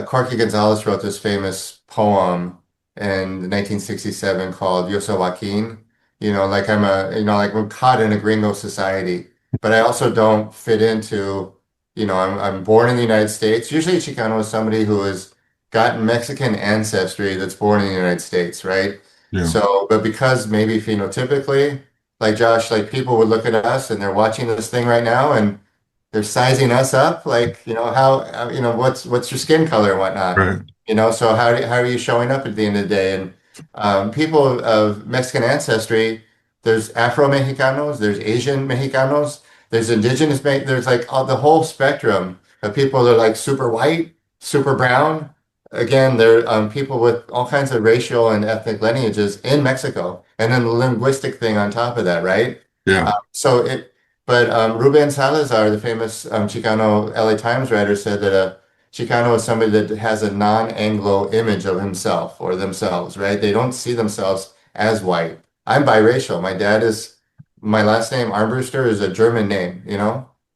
Corky Gonzalez wrote this famous poem in 1967 called Yo Soy Joaquin. Like like we're caught in a gringo society, but I also don't fit into, I'm born in the United States. Usually Chicano is somebody who has gotten Mexican ancestry that's born in the United States, right? Yeah, So, but because maybe phenotypically, like Josh, like people would look at us and they're watching this thing right now and they're sizing us up, like, what's your skin color and whatnot, right. so how are you showing up at the end of the day? And people of Mexican ancestry, there's Afro-Mexicanos, there's Asian Mexicanos, there's there's like the whole spectrum of people that are like super white, super brown. Again, they're people with all kinds of racial and ethnic lineages in Mexico, and then the linguistic thing on top of that, right? Yeah. So it but Ruben Salazar, the famous Chicano LA Times writer, said that a Chicano is somebody that has a non-Anglo image of himself or themselves, right? They don't see themselves as white. I'm biracial. My last name, Armbruster, is a German name,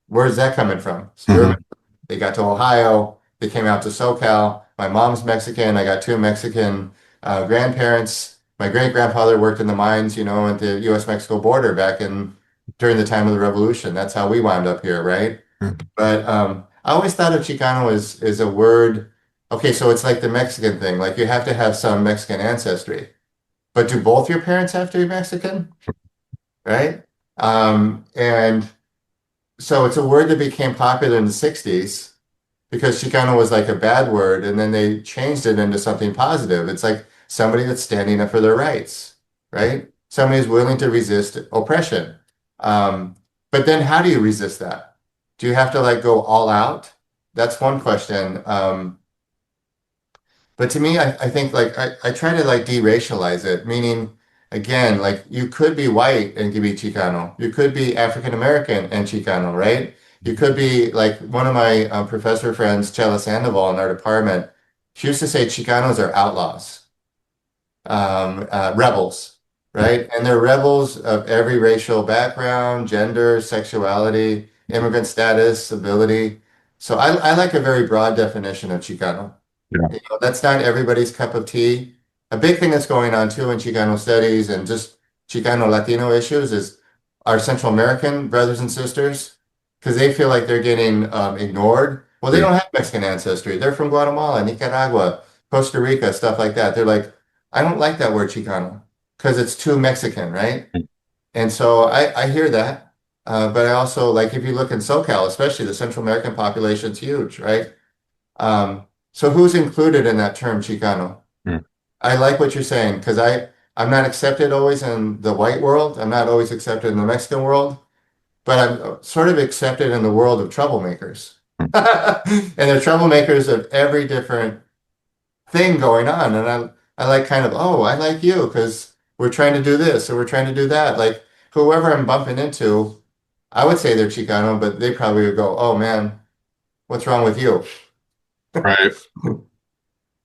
Where's that coming from? It's German. Hmm. They got to Ohio. They came out to SoCal. My mom's Mexican. I got two Mexican grandparents. My great-grandfather worked in the mines, at the U.S.-Mexico border back in during the time of the revolution. That's how we wound up here, right? But I always thought of Chicano as a word. Okay, so it's like the Mexican thing. Like you have to have some Mexican ancestry. But do both your parents have to be Mexican? Right? And so it's a word that became popular in the 60s because Chicano was like a bad word, and then they changed it into something positive. It's like somebody that's standing up for their rights, right? Somebody who's willing to resist oppression. But then how do you resist that? Do you have to like go all out? That's one question. But to me, I think like I try to like de-racialize it, meaning again, like you could be white and could be Chicano. You could be African American and Chicano, right? You could be like one of my professor friends, Chela Sandoval in our department. She used to say Chicanos are outlaws, rebels, right? And they're rebels of every racial background, gender, sexuality, immigrant status, ability. So I like a very broad definition of Chicano. Yeah. That's not everybody's cup of tea. A big thing that's going on too in Chicano studies and just Chicano Latino issues is our Central American brothers and sisters, because they feel like they're getting ignored. Well, they Yeah. don't have Mexican ancestry. They're from Guatemala, Nicaragua, Costa Rica, stuff like that. They're like, I don't like that word Chicano because it's too Mexican, right? And so I hear that. But I also like if you look in SoCal, especially the Central American population's huge, right? So who's included in that term Chicano? Mm. I like what you're saying because I'm not accepted always in the white world. I'm not always accepted in the Mexican world, but I'm sort of accepted in the world of troublemakers. And they're troublemakers of every different thing going on. And I like kind of, oh, I like you because we're trying to do this or we're trying to do that. Like whoever I'm bumping into, I would say they're Chicano, but they probably would go, oh man, what's wrong with you? Right.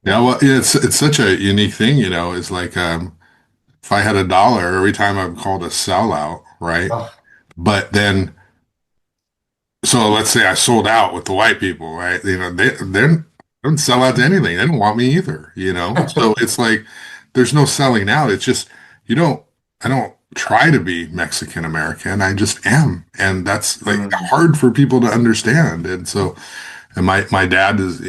Yeah. Well, yeah, it's such a unique thing, It's like if I had a dollar every time I'm called a sellout, right? Oh, But then, so let's say I sold out with the white people, right? They don't sell out to anything. They don't want me either, So it's like there's no selling out. It's just you don't. I don't try to be Mexican American. I just am, and that's like mm, hard for people to understand. And so, and my dad is,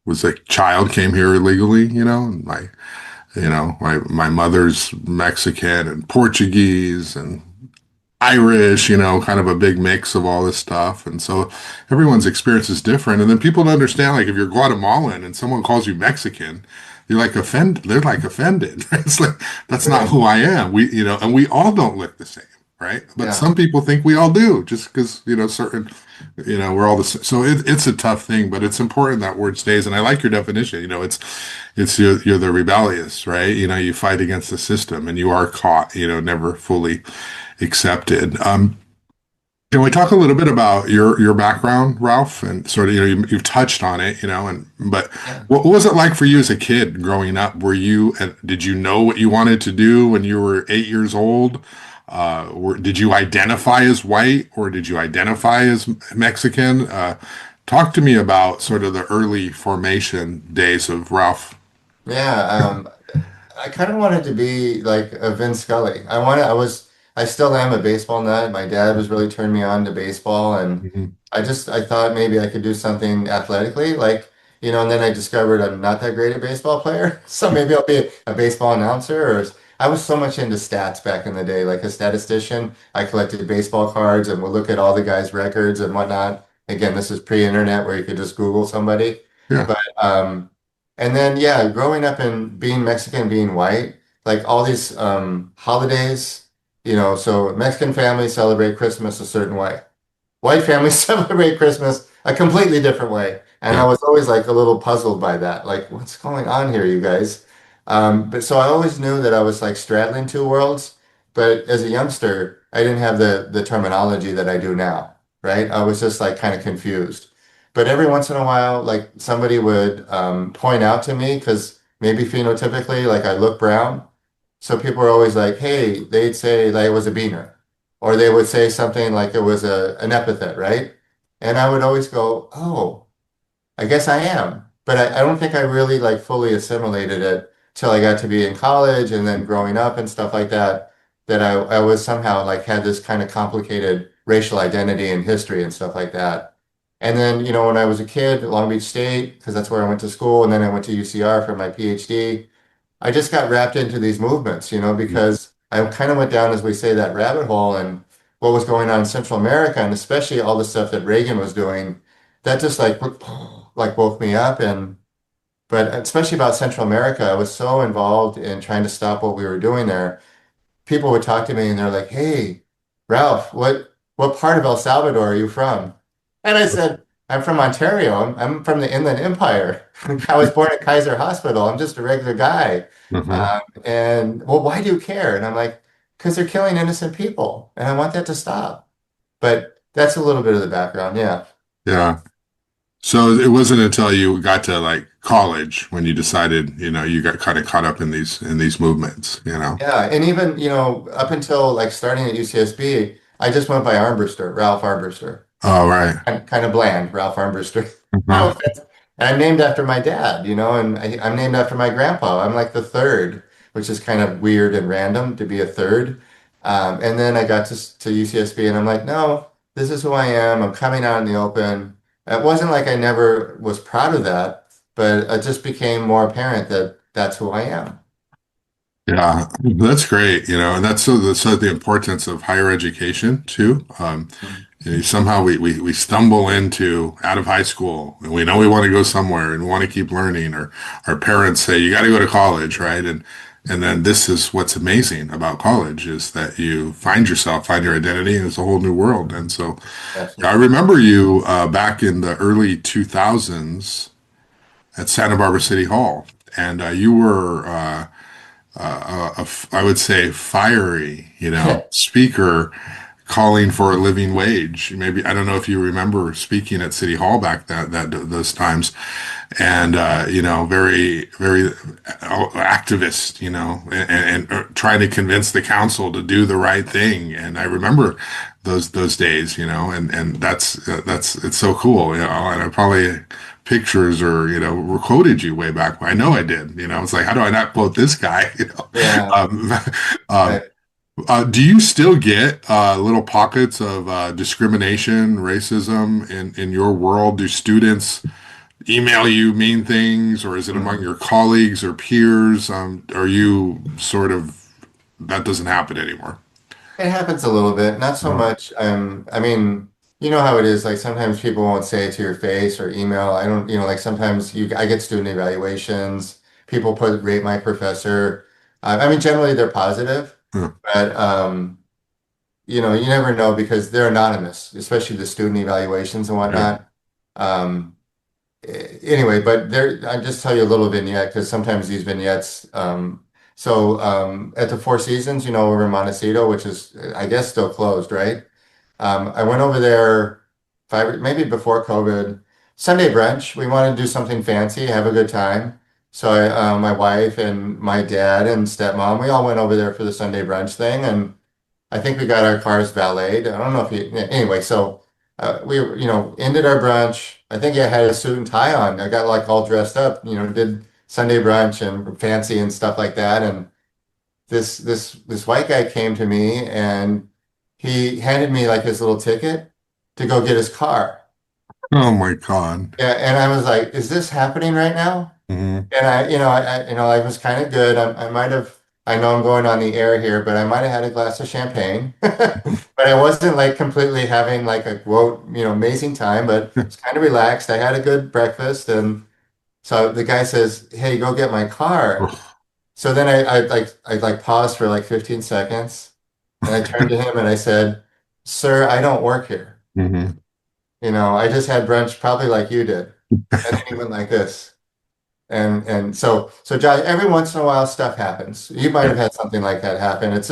was a child, came here illegally, and my mother's Mexican and Portuguese, and Irish, kind of a big mix of all this stuff. And so everyone's experience is different. And then people don't understand, like if you're Guatemalan and someone calls you Mexican, they're like offended. It's like, that's not Right. who I am. And we all don't look the same, right? But Yeah. some people think we all do just because, certain, we're all the same. So it's a tough thing, but it's important that word stays. And I like your definition. It's you're the rebellious, right? You fight against the system and you are caught, never fully accepted. Can we talk a little bit about your background, Ralph? And sort of, you've touched on it, and but Yeah. what was it like for you as a kid growing up? Did you know what you wanted to do when you were 8 years old? Did you identify as white or did you identify as Mexican? Talk to me about sort of the early formation days of Ralph. Yeah. I kind of wanted to be like a Vince Scully. I still am a baseball nut. My dad was really turned me on to baseball, and Mhm. I thought maybe I could do something athletically, like, and then I discovered I'm not that great a baseball player. So maybe I'll be a baseball announcer, or I was so much into stats back in the day, like a statistician. I collected baseball cards and would look at all the guys' records and whatnot. Again, this is pre-internet where you could just Google somebody. Yeah. But and then yeah, growing up and being Mexican, being white, like all these holidays, so Mexican families celebrate Christmas a certain way. White families celebrate Christmas a completely different way. And I Yeah. was always like a little puzzled by that. Like, what's going on here, you guys? But so I always knew that I was like straddling two worlds. But as a youngster, I didn't have the terminology that I do now, right? I was just like kind of confused. But every once in a while, like somebody would point out to me because maybe phenotypically, like I look brown. So people are always like, hey, they'd say like it was a beaner, or they would say something like it was an epithet, right? And I would always go, oh, I guess I am. But I don't think I really like fully assimilated it till I got to be in college and then growing up and stuff like that, that I was somehow like had this kind of complicated racial identity and history and stuff like that. And then, when I was a kid at Long Beach State, because that's where I went to school, and then I went to UCR for my PhD. I just got wrapped into these movements, because I kind of went down, as we say, that rabbit hole and what was going on in Central America, and especially all the stuff that Reagan was doing, that just like woke me up. But especially about Central America, I was so involved in trying to stop what we were doing there. People would talk to me and they're like, "Hey, Ralph, what part of El Salvador are you from?" And I said, "I'm from Ontario. I'm from the Inland Empire. I was born at Kaiser Hospital. I'm just a regular guy." Mhm. And well, why do you care? And I'm like, because they're killing innocent people, and I want that to stop. But that's a little bit of the background. Yeah. Yeah. So it wasn't until you got to like college when you decided, you got kind of caught up in these movements. Yeah. And even, up until like starting at UCSB, I just went by Armbruster, Ralph Armbruster. Oh, right. I'm kind of bland, Ralph Armbruster. No Uh-huh. offense. And I'm named after my dad, and I'm named after my grandpa. I'm like the third, which is kind of weird and random to be a third. And then I got to UCSB and I'm like, no, this is who I am. I'm coming out in the open. It wasn't like I never was proud of that, but it just became more apparent that that's who I am. Yeah, that's great, and that's so the importance of higher education too. Somehow we stumble into out of high school and we know we want to go somewhere and we want to keep learning, or our parents say you got to go to college, right? And then this is what's amazing about college is that you find yourself, find your identity, and it's a whole new world. And so, yeah, I Absolutely. remember you back in the early 2000s at Santa Barbara City Hall, and you were I would say fiery, speaker calling for a living wage. Maybe I don't know if you remember speaking at City Hall back that those times, and very very activist, and trying to convince the council to do the right thing. And I remember those days, and that's it's so cool, and I probably pictures or quoted you way back. I know I did. It's like, how do I not quote this guy? Yeah. Um, um, Right. do you still get little pockets of discrimination, racism in your world? Do students email you mean things, or is it among Mhm. your colleagues or peers? Are you sort of that doesn't happen anymore? It happens a little bit, not so Oh, much. I mean, you know how it is. Like sometimes people won't say it to your face or email. I don't, like sometimes I get student evaluations. People put rate my professor. I mean, generally they're positive, yeah, but you never know because they're anonymous, especially the student evaluations and yeah. whatnot. Um, Anyway, but there, I'll just tell you a little vignette because sometimes these vignettes. At the Four Seasons, over in Montecito, which is, I guess, still closed, right? I went over there maybe before COVID. Sunday brunch. We wanted to do something fancy, have a good time. So my wife and my dad and stepmom, we all went over there for the Sunday brunch thing, and I think we got our cars valeted. I don't know if you, anyway, so we, ended our brunch. I think I had a suit and tie on. I got like all dressed up, did Sunday brunch and fancy and stuff like that. And this white guy came to me and he handed me like his little ticket to go get his car. Oh my God. Yeah, and I was like, is this happening right now? Hmm. And I was kind of good. I might have, I know I'm going on the air here, but I might have had a glass of champagne. But I wasn't like completely having like a quote, amazing time, but it's kind of relaxed. I had a good breakfast. And so the guy says, hey, go get my car. So then I paused for like 15 seconds and I turned to him and I said, sir, I don't work here. Hmm. I just had brunch probably like you did. And then he went like this. And so Josh, every once in a while stuff happens. You might Yeah. have had something like that happen. It's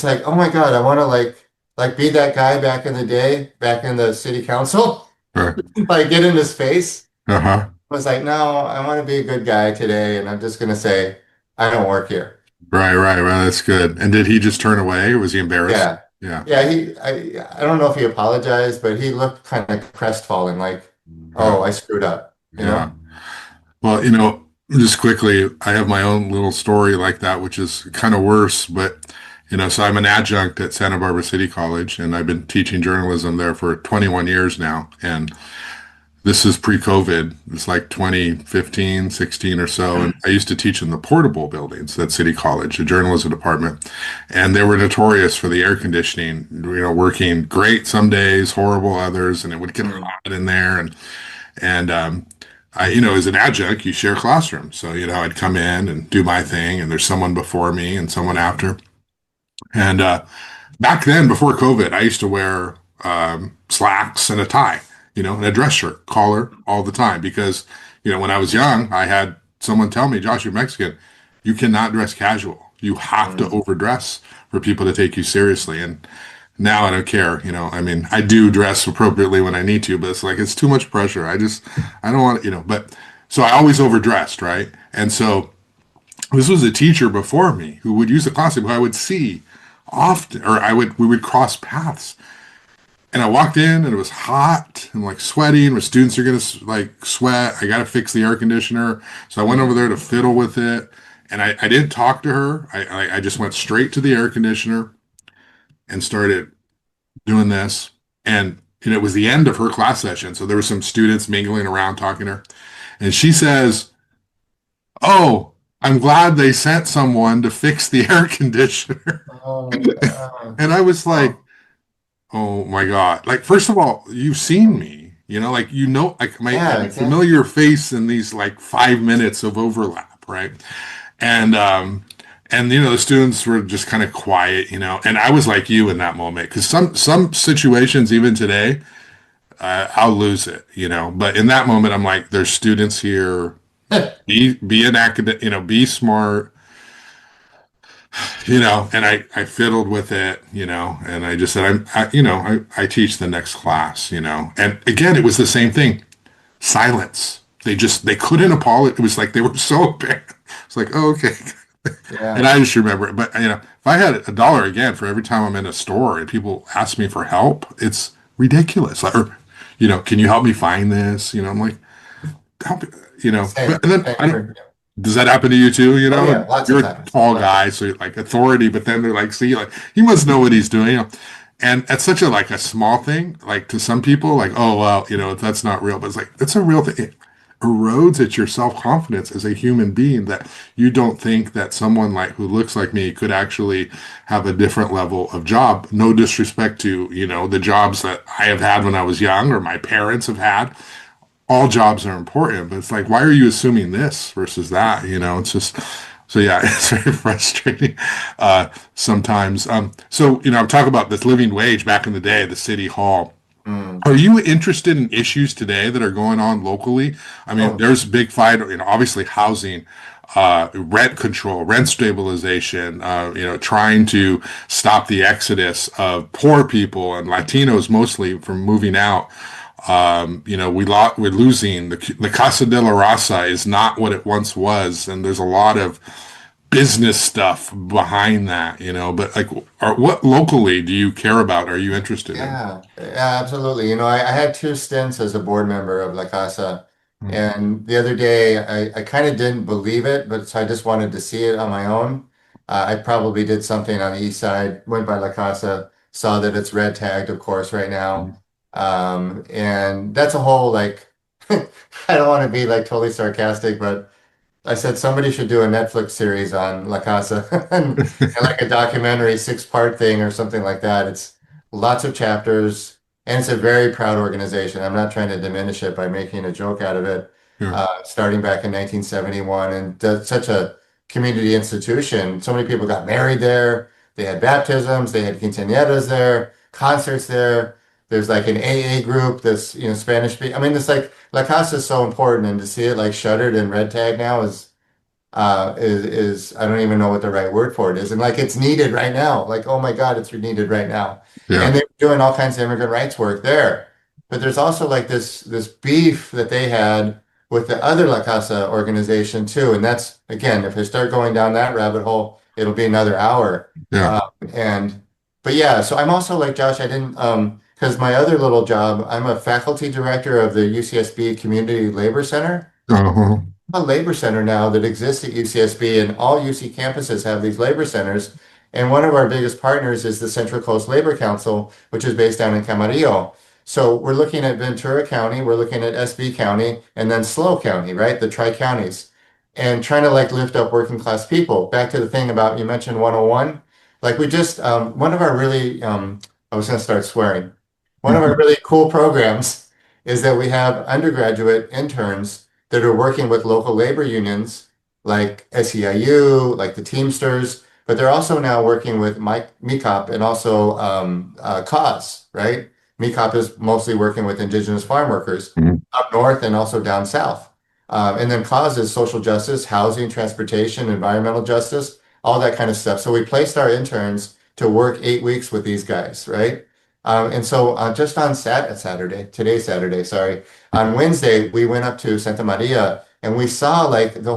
like, oh my God, I want to like be that guy back in the day, back in the city council, Right. like get in his face. Uh-huh. I was like, no, I want to be a good guy today, and I'm just gonna say I don't work here. Right, right, right. That's good. And did he just turn away or was he embarrassed? Yeah. Yeah. Yeah, I don't know if he apologized, but he looked kind of crestfallen, like, Yeah. oh, I screwed up, you Yeah. know? Well, just quickly, I have my own little story like that, which is kind of worse, but so I'm an adjunct at Santa Barbara City College and I've been teaching journalism there for 21 years now. And this is pre-COVID. It's like 2015, 16 or so. And I used to teach in the portable buildings at City College, the journalism department. And they were notorious for the air conditioning, working great some days, horrible others, and it would get Mm. hot in there. And as an adjunct, you share classrooms. So, I'd come in and do my thing, and there's someone before me and someone after. And back then, before COVID, I used to wear slacks and a tie, and a dress shirt, collar all the time because, when I was young, I had someone tell me, Josh, you're Mexican. You cannot dress casual. You have to Mm. overdress for people to take you seriously. And now I don't care, I mean, I do dress appropriately when I need to, but it's like, it's too much pressure. I don't want but so I always overdressed, right? And so this was a teacher before me who would use the classroom who I would see often, or we would cross paths. And I walked in and it was hot and like sweating, where students are going to like sweat. I got to fix the air conditioner. So I went over there to fiddle with it. And I didn't talk to her. I just went straight to the air conditioner and started doing this. And it was the end of her class session. So there were some students mingling around talking to her. And she says, oh, I'm glad they sent someone to fix the air conditioner. Oh, God. And I was like, Oh, oh my God. Like, first of all, you've seen me, like, like yeah, my exactly. familiar face in these like 5 minutes of overlap, right? And the students were just kind of quiet, and I was like you in that moment because some situations, even today, I'll lose it, but in that moment, I'm like, there's students here. Be an academic, be smart, and I fiddled with it, and I just said, I teach the next class, and again, it was the same thing. Silence. They couldn't apologize. It was like they were so bad. It's like, oh, okay. And Yeah. I just remember it. But, if I had $1 again for every time I'm in a store and people ask me for help, it's ridiculous. Like, or, can you help me find this? I'm like, help, but Same, and then same I don't, for, does that happen to you too? oh yeah, lots of You're a times. tall Lots of guy, so you're like authority, but then they're like, see, like he must know what he's doing. And it's such a small thing, like to some people, like, oh well, that's not real, but it's like it's a real thing. erodes at your self-confidence as a human being, that you don't think that someone like who looks like me could actually have a different level of job. No disrespect to, the jobs that I have had when I was young or my parents have had. All jobs are important, but it's like, why are you assuming this versus that? It's just, so yeah, it's very frustrating sometimes. So, I'm talking about this living wage back in the day, the city hall. Mm. Are you interested in issues today that are going on locally? I mean, Oh, there's a big fight, obviously housing, rent control, rent stabilization, trying to stop the exodus of poor people and Latinos mostly from moving out. We're losing the Casa de la Raza is not what it once was, and there's a lot of business stuff behind that, but like, what locally do you care about? Are you interested in? yeah, absolutely. I had two stints as a board member of La Casa, Mm, and the other day I kind of didn't believe it, but so I just wanted to see it on my own. I probably did something on the east side, went by La Casa, saw that it's red tagged, of course, right now. mm, And that's a whole like, I don't want to be like totally sarcastic, but I said somebody should do a Netflix series on La Casa and like a documentary six-part thing or something like that. It's lots of chapters and it's a very proud organization. I'm not trying to diminish it by making a joke out of it. yeah, Starting back in 1971 and that's such a community institution. So many people got married there. They had baptisms, they had quinceañeras there, concerts there. There's like an AA group that's, Spanish speak. I mean, it's like La Casa is so important, and to see it like shuttered and red tag now is I don't even know what the right word for it is, and like it's needed right now. Like oh my God, it's needed right now, yeah, and they're doing all kinds of immigrant rights work there. But there's also like this beef that they had with the other La Casa organization too, and that's again, if I start going down that rabbit hole, it'll be another hour. yeah. And but yeah, so I'm also like Josh, I didn't because my other little job, I'm a faculty director of the UCSB Community Labor Center. Uh-huh. A labor center now that exists at UCSB, and all UC campuses have these labor centers. And one of our biggest partners is the Central Coast Labor Council, which is based down in Camarillo. So we're looking at Ventura County, we're looking at SB County, and then SLO County, right? The tri-counties, and trying to like lift up working class people. Back to the thing about you mentioned 101. Like we just, one of our really, I was going to start swearing. One of our really cool programs is that we have undergraduate interns that are working with local labor unions like SEIU, like the Teamsters, but they're also now working with MECOP and also CAUSE, right? MECOP is mostly working with indigenous farm workers Mhm. up north and also down south. And then CAUSE is social justice, housing, transportation, environmental justice, all that kind of stuff. So we placed our interns to work 8 weeks with these guys, right? And so just on Saturday, today's Saturday, sorry, on Wednesday, we went up to Santa Maria and we saw like the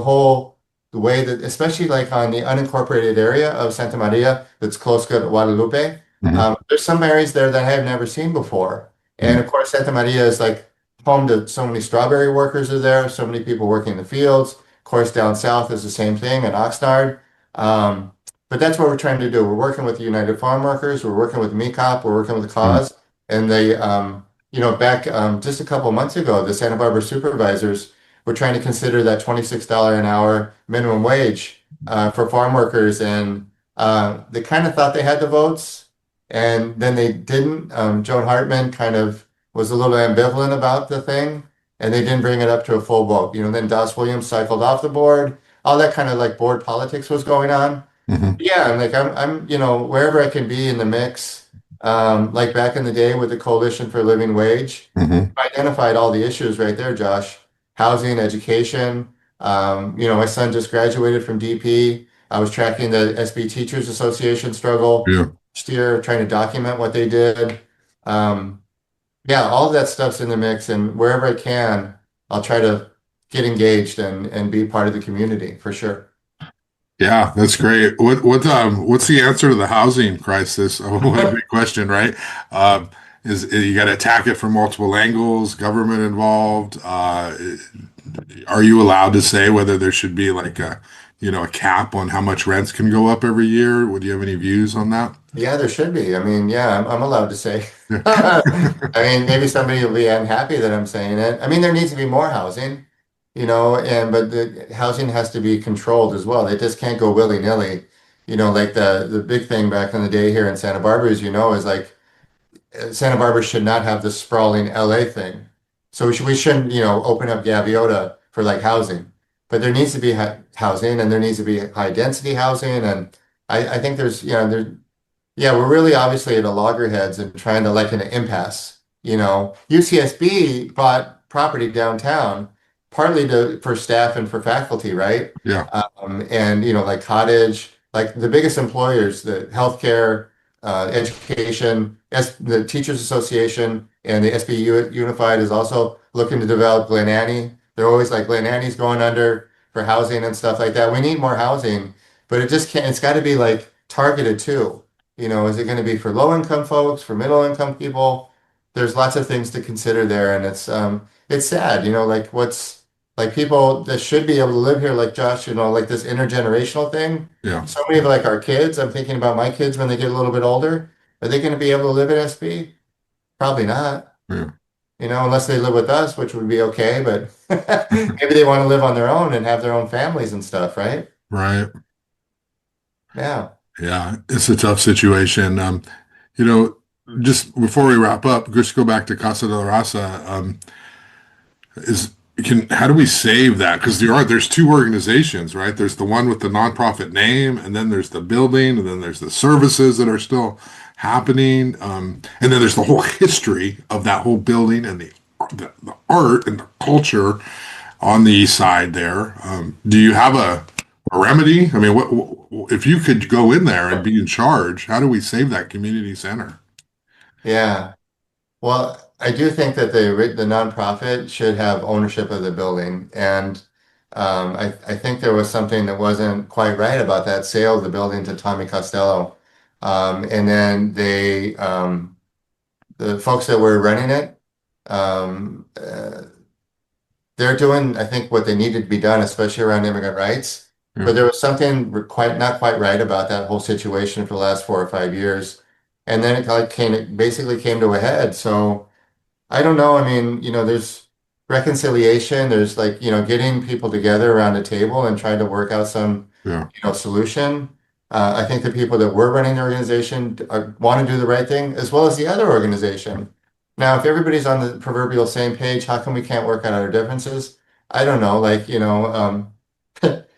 way that, especially like on the unincorporated area of Santa Maria that's close to Guadalupe, Mhm. there's some areas there that I have never seen before. And Mhm. of course, Santa Maria is like home to so many strawberry workers are there, so many people working in the fields. Of course, down south is the same thing in Oxnard. Um, but that's what we're trying to do. We're working with the United Farm Workers, we're working with MECOP, we're working with the Mhm. cause, and they back just a couple months ago, the Santa Barbara supervisors were trying to consider that $26 an hour minimum wage for farm workers, and they kind of thought they had the votes, and then they didn't. Joan Hartman kind of was a little ambivalent about the thing, and they didn't bring it up to a full vote. Then Doss Williams cycled off the board. All that kind of like board politics was going on. Mhm. Yeah, I'm like wherever I can be in the mix. Like back in the day with the Coalition for Living Wage, Mhm. I identified all the issues right there, Josh. Housing, education. My son just graduated from DP. I was tracking the SB Teachers Association struggle Yeah. last year, trying to document what they did. Um, yeah, all of that stuff's in the mix, and wherever I can, I'll try to get engaged and be part of the community for sure. Yeah, that's great. What's the answer to the housing crisis? Oh, what a big question, right? Is you got to attack it from multiple angles, government involved. Are you allowed to say whether there should be like a cap on how much rents can go up every year? Would you have any views on that? Yeah, there should be. I mean, yeah, I'm allowed to say. I mean, maybe somebody will be unhappy that I'm saying it. I mean, there needs to be more housing. and but the housing has to be controlled as well. They just can't go willy-nilly. Like the big thing back in the day here in Santa Barbara, as you know, is like Santa Barbara should not have this sprawling LA thing. So we shouldn't, open up Gaviota for like housing. But there needs to be housing and there needs to be high density housing. And I think yeah, we're really obviously at a loggerheads and trying to like an impasse. UCSB bought property downtown partly for staff and for faculty, right? Yeah. And like cottage, like the biggest employers, the healthcare, education, the Teachers Association, and the SBU Unified is also looking to develop Glen Annie. They're always like Glen Annie's going under for housing and stuff like that. We need more housing, but it just can't. It's got to be like targeted too. Is it going to be for low income folks, for middle income people? There's lots of things to consider there, and it's sad, like what's like people that should be able to live here, like Josh, like this intergenerational thing. Yeah. So many of like our kids, I'm thinking about my kids when they get a little bit older. Are they going to be able to live at SB? Probably not, Yeah. unless they live with us, which would be okay, but maybe they want to live on their own and have their own families and stuff, right? Right. Yeah. Yeah. It's a tough situation. You know, just before we wrap up, just go back to Casa de la Raza. Is can how do we save that? Because there's two organizations, right? There's the one with the nonprofit name, and then there's the building, and then there's the services that are still happening, and then there's the whole history of that whole building and the art and the culture on the east side there. Do you have a remedy? I mean, what if you could go in there and be in charge? How do we save that community center? Yeah. Well, I do think that the nonprofit should have ownership of the building, and I think there was something that wasn't quite right about that sale of the building to Tommy Costello, and then the folks that were running it, um, uh, they're doing, I think, what they needed to be done, especially around immigrant rights. Yeah, But there was something quite not quite right about that whole situation for the last 4 or 5 years, and then it basically came to a head. So. I don't know. I mean, there's reconciliation. There's like, getting people together around a table and trying to work out some, yeah, solution. I think the people that were running the organization want to do the right thing as well as the other organization. Now, if everybody's on the proverbial same page, how come we can't work out our differences? I don't know. Like,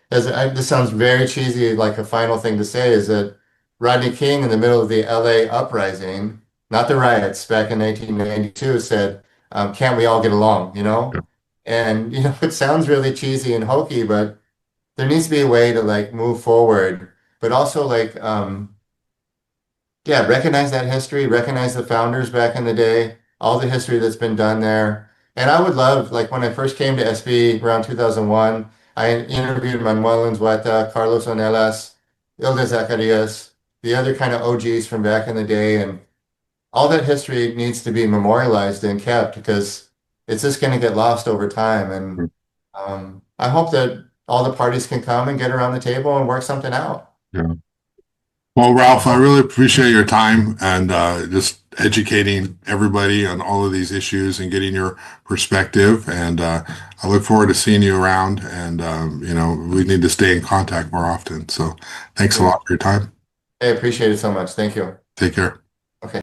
this sounds very cheesy, like a final thing to say is that Rodney King in the middle of the LA uprising, not the riots back in 1992, said, can't we all get along, yeah, And, it sounds really cheesy and hokey, but there needs to be a way to like move forward, but also like, yeah, recognize that history, recognize the founders back in the day, all the history that's been done there. And I would love, like when I first came to SB around 2001, I interviewed Manuel Unzueta, Carlos Onelas, Ilda Zacarias, the other kind of OGs from back in the day. And all that history needs to be memorialized and kept because it's just going to get lost over time. And I hope that all the parties can come and get around the table and work something out. yeah. Well, Ralph, I really appreciate your time and just educating everybody on all of these issues and getting your perspective. And I look forward to seeing you around. And we need to stay in contact more often. So, thanks a lot for your time. I appreciate it so much. Thank you. Take care.